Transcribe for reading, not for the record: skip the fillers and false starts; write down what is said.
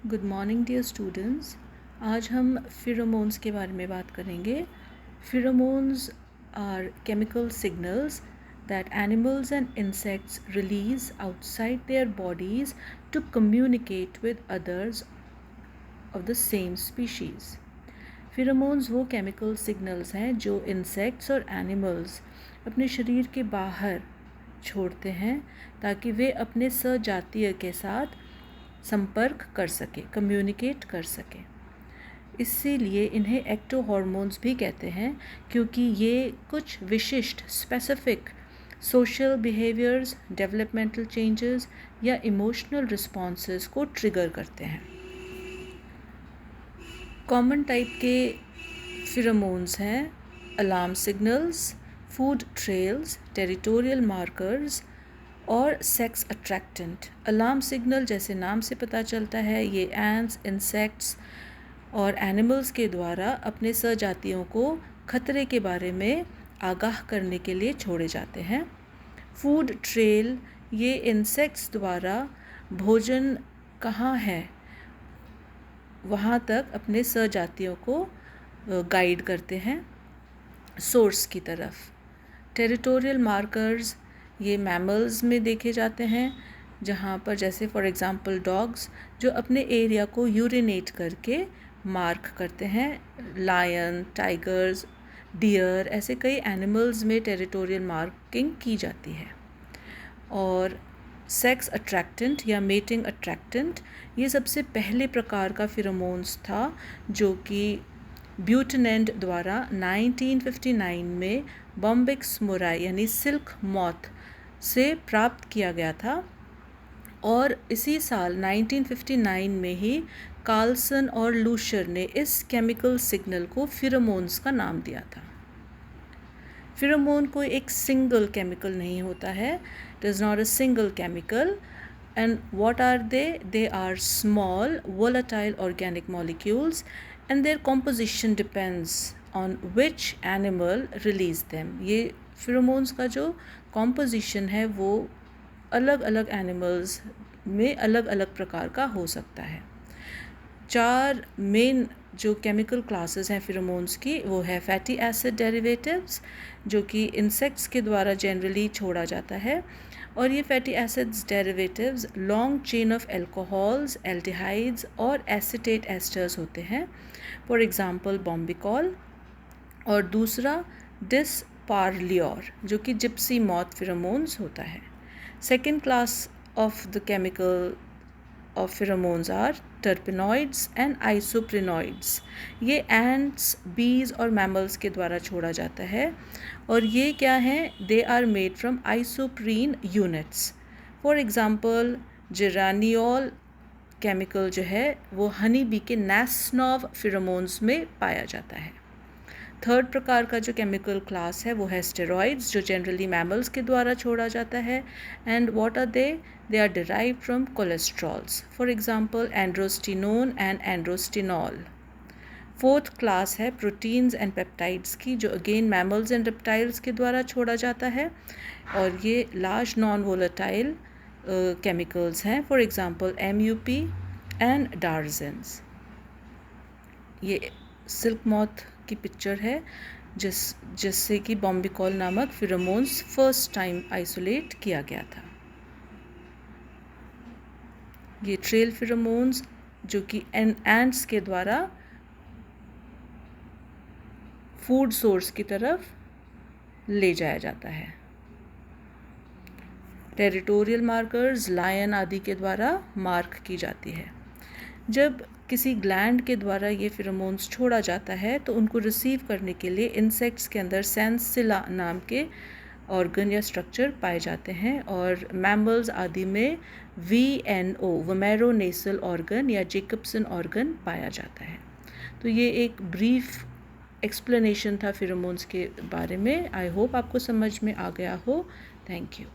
Good morning dear students. आज हम pheromones के बारे में बात करेंगे। Pheromones are chemical signals that animals and insects release outside their bodies to communicate with others of the same species. Pheromones वो chemical signals हैं जो इंसेक्ट्स और एनिमल्स अपने शरीर के बाहर छोड़ते हैं ताकि वे अपने सजातीय के साथ संपर्क कर सके, कम्युनिकेट कर सके। इसीलिए इन्हें एक्टो हार्मोन्स भी कहते हैं, क्योंकि ये कुछ विशिष्ट specific social behaviours, developmental changes या इमोशनल रिस्पॉन्सेस को ट्रिगर करते हैं। कॉमन टाइप के फिरोमोन्स हैं alarm signals, food trails, territorial markers और सेक्स अट्रैक्टेंट। अलार्म सिग्नल जैसे नाम से पता चलता है, ये एंट्स, इंसेक्ट्स और एनिमल्स के द्वारा अपने सजातियों को खतरे के बारे में आगाह करने के लिए छोड़े जाते हैं। फूड ट्रेल, ये इंसेक्ट्स द्वारा भोजन कहाँ है वहाँ तक अपने सजातियों को गाइड करते हैं सोर्स की तरफ। टेरिटोरियल मार्कर्स, ये मैमल्स में देखे जाते हैं, जहाँ पर जैसे फॉर एग्ज़ाम्पल डॉग्स जो अपने एरिया को यूरिनेट करके मार्क करते हैं। लायन, टाइगर्स, डियर, ऐसे कई एनिमल्स में टेरिटोरियल मार्किंग की जाती है। और सेक्स अट्रैक्टेंट या मेटिंग अट्रैक्टेंट, ये सबसे पहले प्रकार का फिरोमोन्स था जो कि ब्यूटनेंट द्वारा 1959 में बॉम्बिक्स मोराई यानी सिल्क मॉथ से प्राप्त किया गया था। और इसी साल 1959 में ही कार्लसन और लूशर ने इस केमिकल सिग्नल को फिरोमोन्स का नाम दिया था। फिरोमोन कोई एक सिंगल केमिकल नहीं होता है, it is not a single chemical. And what are they? They are small volatile organic molecules and their composition depends on which animal release them. ये फिरोमोन्स का जो composition है वो अलग अलग एनिमल्स में अलग अलग प्रकार का हो सकता है। 4 मेन जो केमिकल क्लासेस हैं फिरोमोन्स की, वो है फैटी एसिड डेरिवेटिव्स जो कि इंसेक्ट्स के द्वारा जनरली छोड़ा जाता है। और ये fatty acids derivatives long chain of alcohols, aldehydes और एसिटेट एस्टर्स होते हैं, फॉर एग्ज़ाम्पल बॉम्बिकॉल। और दूसरा डिसपारलियोर जो कि जिप्सी मॉथ फिरोमोन्स होता है। Second class of the chemical of pheromones are terpenoids and isoprenoids. ये ants, bees और mammals के द्वारा छोड़ा जाता है। और ये क्या हैं? They are made from isoprene units. For example, geraniol chemical जो है वो हनी बी के नासनॉव फिरोमोन्स में पाया जाता है। थर्ड प्रकार का जो केमिकल क्लास है वो है स्टेरॉइड्स जो जनरली मैमल्स के द्वारा छोड़ा जाता है। And what are they are derived from cholesterols, for example androstenone and androstenol. Fourth class है प्रोटीन्स एंड पेप्टाइड्स की, जो अगेन मैमल्स एंड रेप्टाइल्स के द्वारा छोड़ा जाता है। और ये लार्ज नॉन वोलेटाइल केमिकल्स हैं, फॉर एग्जांपल MUP एंड डार्जेंस। ये सिल्क मॉथ की पिक्चर है जिससे कि बॉम्बिकॉल नामक फिरोमोन्स फर्स्ट टाइम आइसोलेट किया गया था। ये ट्रेल फिरोमोन्स जो कि एंट्स के द्वारा फूड सोर्स की तरफ ले जाया जाता है। टेरिटोरियल मार्कर्स लायन आदि के द्वारा मार्क की जाती है। जब किसी ग्लैंड के द्वारा ये फिरोमोन्स छोड़ा जाता है तो उनको रिसीव करने के लिए इंसेक्ट्स के अंदर सेंसिला नाम के ऑर्गन या स्ट्रक्चर पाए जाते हैं। और मैमल्स आदि में VNO वोमेरोनेसल ऑर्गन या जेकब्सन ऑर्गन पाया जाता है। तो ये एक ब्रीफ एक्सप्लेनेशन था फिरोमोन्स के बारे में। आई होप आपको समझ में आ गया हो। Thank you.